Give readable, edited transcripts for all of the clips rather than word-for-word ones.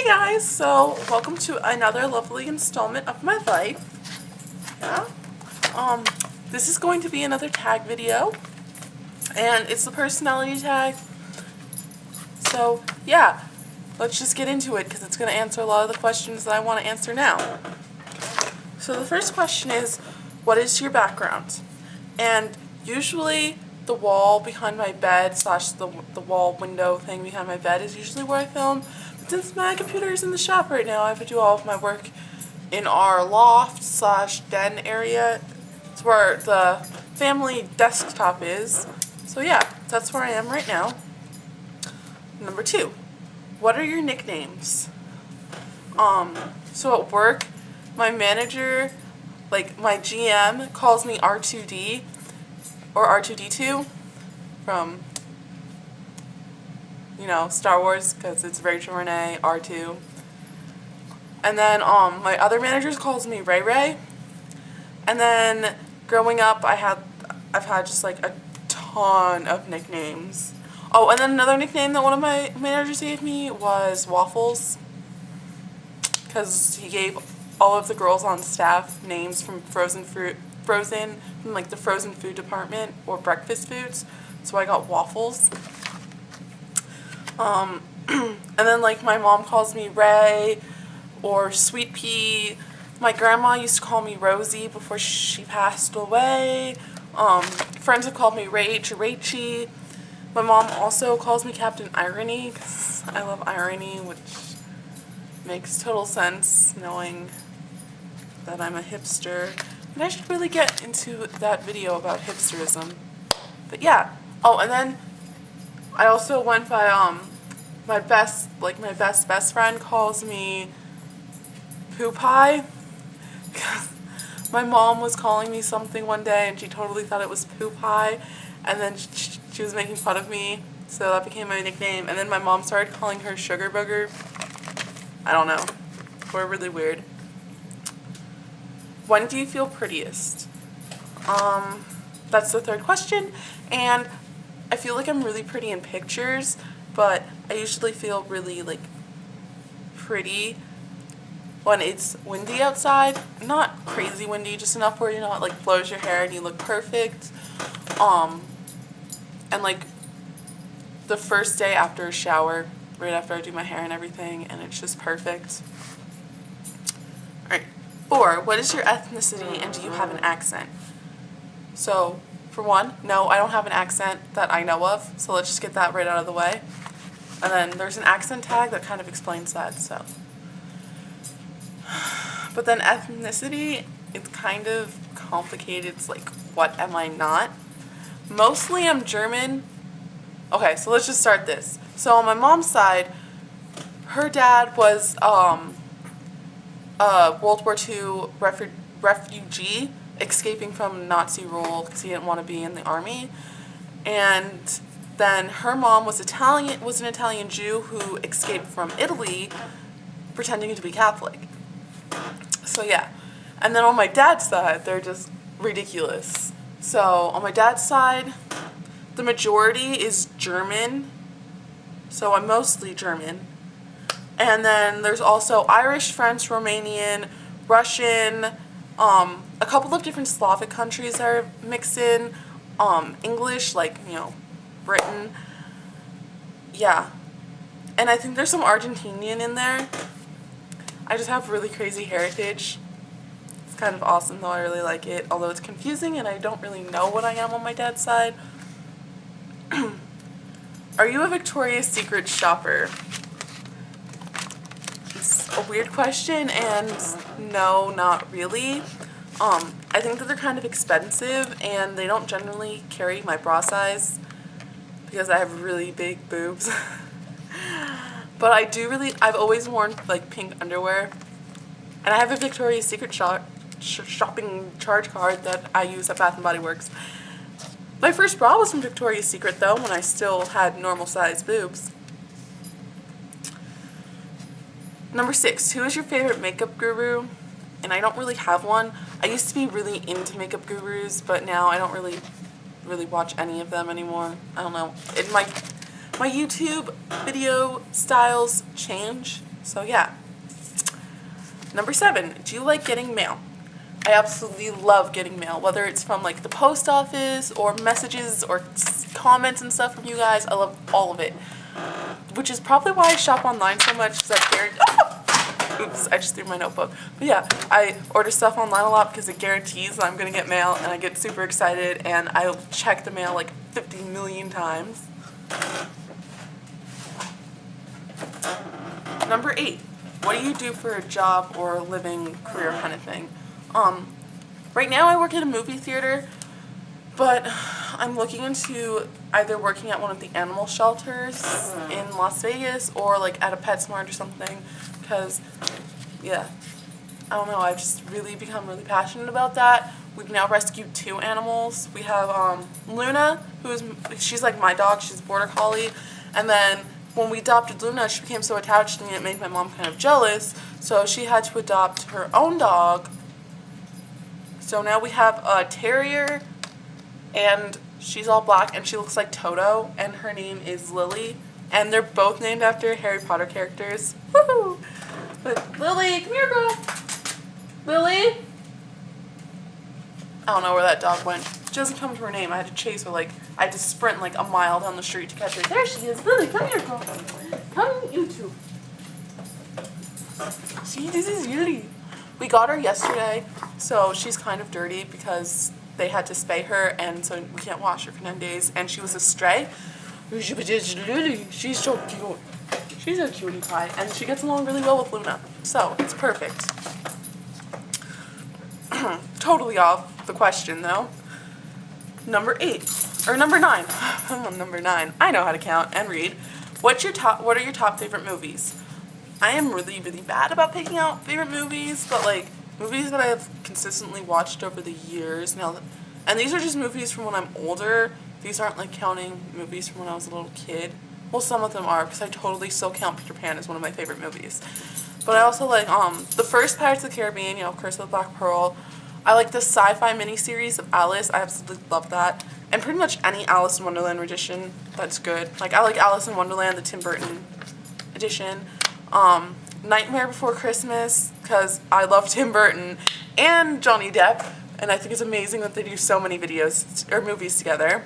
guys, so welcome to another lovely installment of my life. Yeah. This is going to be another tag video, and it's the personality tag. So yeah, let's just get into it because it's going to answer a lot of the questions that I want to answer now. So the first question is, what is your background? And usually the wall behind my bed slash the wall window thing behind my bed is usually where I film. But since my computer is in the shop right now, I have to do all of my work in our loft slash den area. It's where the family desktop is. So yeah, that's where I am right now. Number 2, what are your nicknames? So at work, my manager, like my GM, calls me R2D or R2D2 from, you know, Star Wars, because it's Rachel Renee, R2. And then my other manager calls me Ray Ray. And then growing up, I've had just like a ton of nicknames. Oh, and then another nickname that one of my managers gave me was Waffles, because he gave all of the girls on staff names from from like the frozen food department or breakfast foods. So I got Waffles. And then like my mom calls me Ray or Sweet Pea. My grandma used to call me Rosie before she passed away. Friends have called me Rach or Rachy. My mom also calls me Captain Irony because I love irony, which makes total sense knowing that I'm a hipster. And I should really get into that video about hipsterism. But yeah. Oh, and then I also went by my best friend calls me Poo Pie. Because my mom was calling me something one day and she totally thought it was Poo Pie, and then she was making fun of me, so that became my nickname. And then my mom started calling her Sugar Booger. I don't know. We're really weird. When do you feel prettiest? That's the third question, and I feel like I'm really pretty in pictures, but I usually feel really like pretty when it's windy outside. Not crazy windy, just enough where, you know, it like blows your hair and you look perfect. And like the first day after a shower, right after I do my hair and everything, and it's just perfect. Alright. 4, what is your ethnicity and do you have an accent? So, for one, no, I don't have an accent that I know of, so let's just get that right out of the way. And then there's an accent tag that kind of explains that, so. But then ethnicity, it's kind of complicated. It's like, what am I not? Mostly I'm German. Okay, so let's just start this. So on my mom's side, her dad was World War II refugee escaping from Nazi rule because he didn't want to be in the army. And then her mom was an Italian Jew who escaped from Italy pretending to be Catholic. So yeah. And then on my dad's side, they're just ridiculous. So on my dad's side, the majority is German. So I'm mostly German. And then there's also Irish, French, Romanian, Russian, a couple of different Slavic countries that are mixed in, English, like, you know, Britain. Yeah. And I think there's some Argentinian in there. I just have really crazy heritage. It's kind of awesome though, I really like it, although it's confusing and I don't really know what I am on my dad's side. Are you a Victoria's Secret shopper? It's a weird question, and no, not really. I think that they're kind of expensive and they don't generally carry my bra size because I have really big boobs. But I've always worn like pink underwear, and I have a Victoria's Secret shopping charge card that I use at Bath & Body Works. My first bra was from Victoria's Secret though, when I still had normal size boobs. Number 6, who is your favorite makeup guru? And I don't really have one. I used to be really into makeup gurus, but now I don't really watch any of them anymore. I don't know. My YouTube video styles change So yeah. Number 7, do you like getting mail? I absolutely love getting mail, whether it's from like the post office or messages or comments and stuff from you guys. I love all of it, which is probably why I shop online so much. Oops, I just threw my notebook. But yeah, I order stuff online a lot because it guarantees that I'm going to get mail, and I get super excited, and I'll check the mail like 50 million times. Number 8, what do you do for a job or a living career kind of thing? Right now I work at a movie theater, but I'm looking into either working at one of the animal shelters in Las Vegas or like at a PetSmart or something, because yeah, I don't know, I've just really become really passionate about that. We've now rescued 2 animals. We have Luna, she's like my dog, she's a border collie, and then when we adopted Luna, she became so attached to me it made my mom kind of jealous, so she had to adopt her own dog. So now we have a terrier, and she's all black, and she looks like Toto, and her name is Lily, and they're both named after Harry Potter characters. Woohoo! But Lily, come here, girl. Lily? I don't know where that dog went. She doesn't come to her name. I had to chase her, like, I had to sprint like a mile down the street to catch her. There she is. Lily, come here, girl. Come, you two. See, this is Lily. We got her yesterday, so she's kind of dirty because they had to spay her, and so we can't wash her for 10 days, and she was a stray. Lily, she's so cute. She's a cutie pie, and she gets along really well with Luna, so it's perfect. Totally off the question, though. Number 9. I'm on number 9. I know how to count and read. What are your top favorite movies? I am really, really bad about picking out favorite movies, but like movies that I have consistently watched over the years now. And these are just movies from when I'm older. These aren't like counting movies from when I was a little kid. Well, some of them are, because I totally still count Peter Pan as one of my favorite movies. But I also like the first Pirates of the Caribbean, Curse of the Black Pearl. I like the sci-fi miniseries of Alice. I absolutely love that. And pretty much any Alice in Wonderland edition that's good. Like, I like Alice in Wonderland, the Tim Burton edition. Nightmare Before Christmas, because I love Tim Burton and Johnny Depp, and I think it's amazing that they do so many movies together.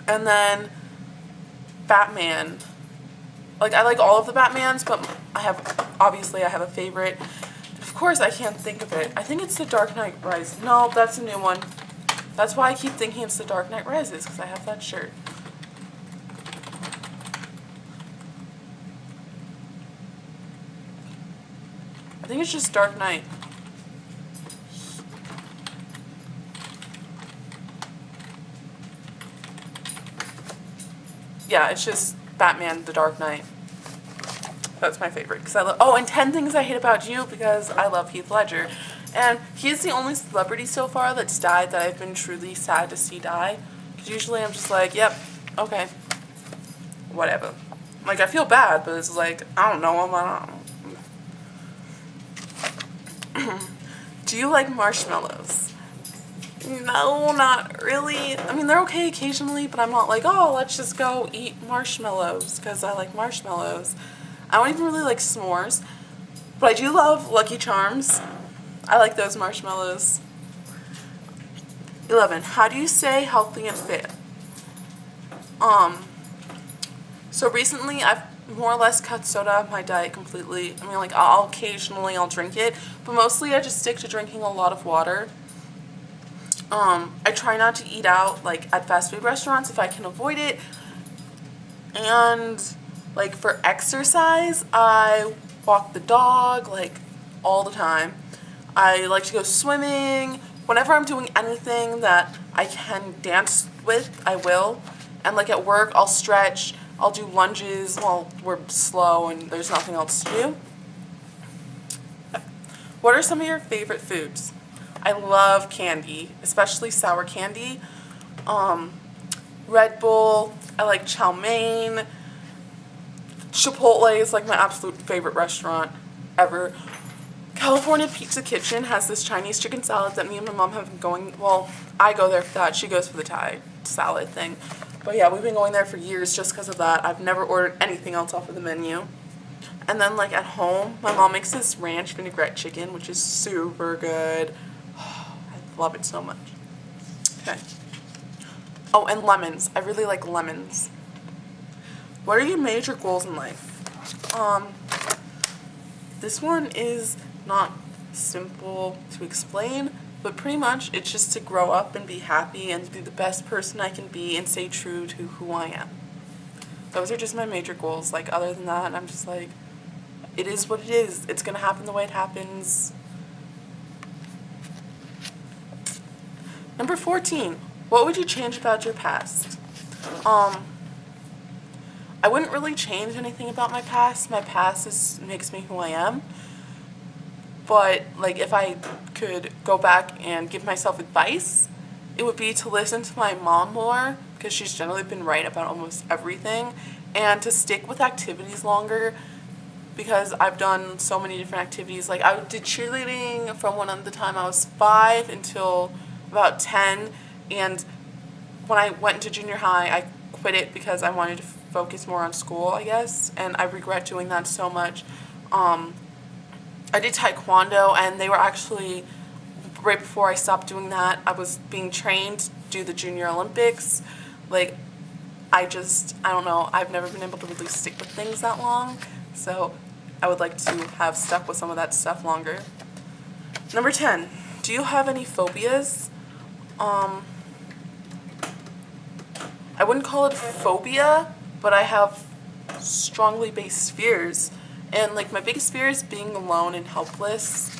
And then Batman. Like, I like all of the Batmans, but I have a favorite. Of course, I can't think of it. I think it's The Dark Knight Rises. No, that's a new one. That's why I keep thinking it's The Dark Knight Rises, because I have that shirt. I think it's just Dark Knight. Yeah, it's just Batman, The Dark Knight. That's my favorite, because I love. Oh, and 10 Things I Hate About You, because I love Heath Ledger, and he's the only celebrity so far that's died that I've been truly sad to see die. Because usually I'm just like, yep, okay, whatever. Like, I feel bad, but it's like, I don't know, Do you like marshmallows? No, not really. I mean, they're okay occasionally, but I'm not like, oh, let's just go eat marshmallows because I like marshmallows. I don't even really like s'mores, but I do love Lucky Charms. I like those marshmallows. 11. How do you stay healthy and fit? So recently I've more or less cut soda out of my diet completely. I mean, like, I'll drink it, but mostly I just stick to drinking a lot of water. I try not to eat out, like, at fast food restaurants if I can avoid it. And, like, for exercise, I walk the dog, like, all the time. I like to go swimming. Whenever I'm doing anything that I can dance with, I will. And, like, at work, I'll stretch. I'll do lunges while we're slow and there's nothing else to do. What are some of your favorite foods? I love candy, especially sour candy. Red Bull. I like chow mein. Chipotle is like my absolute favorite restaurant ever. California Pizza Kitchen has this Chinese chicken salad that me and my mom have been going, well, I go there for that. She goes for the Thai salad thing. But yeah, we've been going there for years just because of that. I've never ordered anything else off of the menu. And then like at home, my mom makes this ranch vinaigrette chicken, which is super good. I love it so much. Okay. Oh, and lemons. I really like lemons. What are your major goals in life? This one is not simple to explain, but pretty much it's just to grow up and be happy and be the best person I can be and stay true to who I am. Those are just my major goals. Like, other than that, I'm just like, it is what it is. It's gonna happen the way it happens. Number 14, what would you change about your past? I wouldn't really change anything about my past. My past makes me who I am. But, like, if I could go back and give myself advice, it would be to listen to my mom more, because she's generally been right about almost everything, and to stick with activities longer, because I've done so many different activities. Like, I did cheerleading from the time I was 5 until about 10, and when I went into junior high, I quit it because I wanted to focus more on school, I guess, and I regret doing that so much. I did taekwondo, and they were actually, right before I stopped doing that, I was being trained to do the Junior Olympics. Like, I don't know, I've never been able to really stick with things that long, so I would like to have stuck with some of that stuff longer. Number 10, do you have any phobias? I wouldn't call it a phobia, but I have strongly based fears. And, like, my biggest fear is being alone and helpless.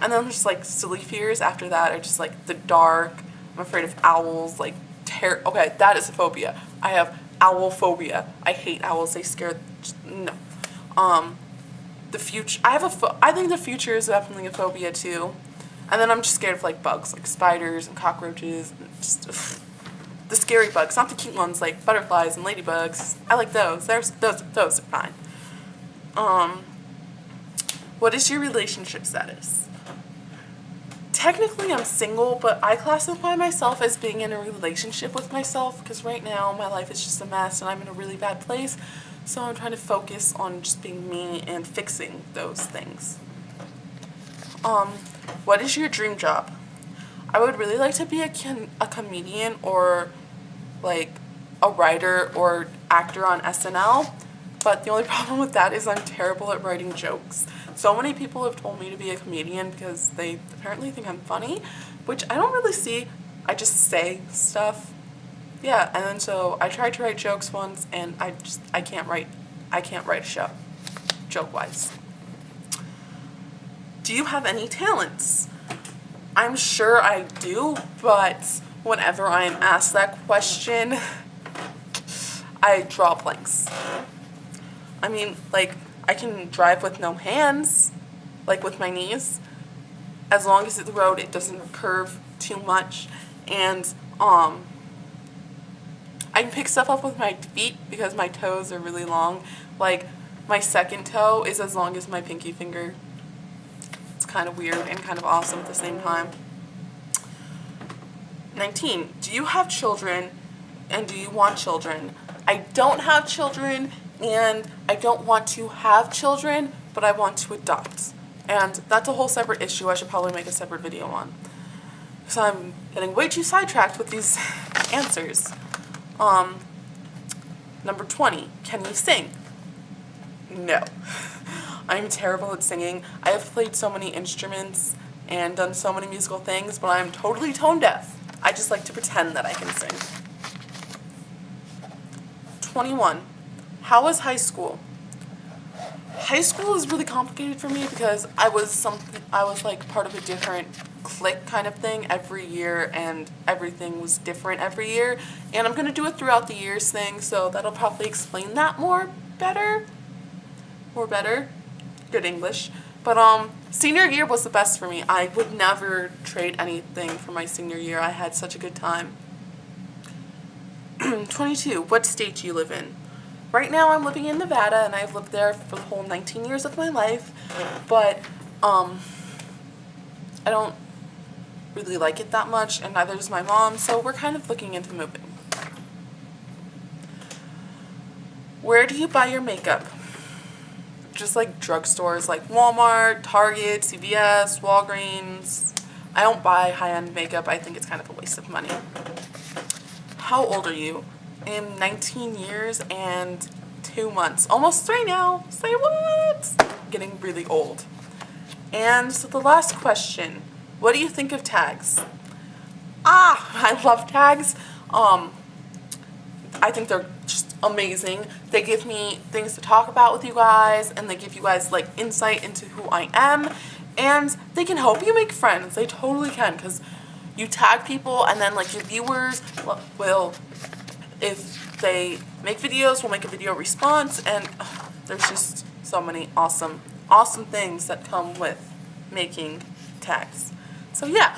And then there's, like, silly fears after that are just, like, the dark. I'm afraid of owls, like, okay, that is a phobia. I have owl phobia. I hate owls. They scare, no. The future, I think the future is definitely a phobia, too. And then I'm just scared of, like, bugs, like spiders and cockroaches, and just, the scary bugs, not the cute ones, like butterflies and ladybugs. I like those. Those are fine. What is your relationship status? Technically, I'm single, but I classify myself as being in a relationship with myself, because right now my life is just a mess and I'm in a really bad place. So I'm trying to focus on just being me and fixing those things. What is your dream job? I would really like to be a comedian, or like a writer or actor on SNL. But the only problem with that is I'm terrible at writing jokes. So many people have told me to be a comedian because they apparently think I'm funny, which I don't really see. I just say stuff. Yeah, and then so I tried to write jokes once, and I can't write a show, joke-wise. Do you have any talents? I'm sure I do, but whenever I am asked that question, I draw blanks. I mean, like, I can drive with no hands, like with my knees, as long as the road, it doesn't curve too much, and I can pick stuff up with my feet because my toes are really long. Like, my second toe is as long as my pinky finger. It's kind of weird and kind of awesome at the same time. 19. Do you have children, and do you want children? I don't have children, and I don't want to have children, but I want to adopt. And that's a whole separate issue I should probably make a separate video on. So I'm getting way too sidetracked with these answers. Number 20. Can you sing? No. I'm terrible at singing. I have played so many instruments and done so many musical things, but I'm totally tone deaf. I just like to pretend that I can sing. 21. How was high school? High school is really complicated for me because I was like part of a different clique kind of thing every year, and everything was different every year. And I'm gonna do a throughout the years thing, so that'll probably explain that better. Good English. But senior year was the best for me. I would never trade anything for my senior year. I had such a good time. 22. What state do you live in? Right now I'm living in Nevada, and I've lived there for the whole 19 years of my life, but I don't really like it that much, and neither does my mom, so we're kind of looking into moving. Where do you buy your makeup? just like drugstores like Walmart, Target, CVS, Walgreens. I don't buy high-end makeup. I think it's kind of a waste of money. How old are you? I am 19 years and 2 months. Almost 3 now. Say what? Getting really old. And so the last question. What do you think of tags? I love tags. I think they're just amazing. They give me things to talk about with you guys, and they give you guys like insight into who I am, and they can help you make friends. They totally can, because you tag people and then like your viewers will, if they make videos, will make a video response, and there's just so many awesome things that come with making tags. So yeah,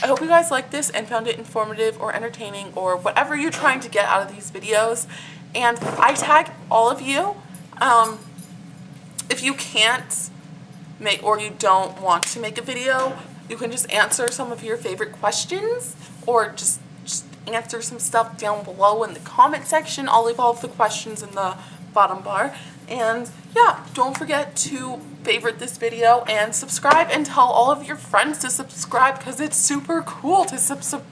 I hope you guys liked this and found it informative or entertaining or whatever you're trying to get out of these videos. And I tag all of you. If you can't make, or you don't want to make a video, you can just answer some of your favorite questions, or just answer some stuff down below in the comment section. I'll leave all of the questions in the bottom bar. And yeah, don't forget to favorite this video and subscribe, and tell all of your friends to subscribe, because it's super cool to subscribe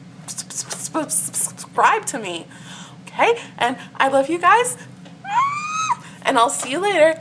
to me. Okay, and I love you guys, and I'll see you later.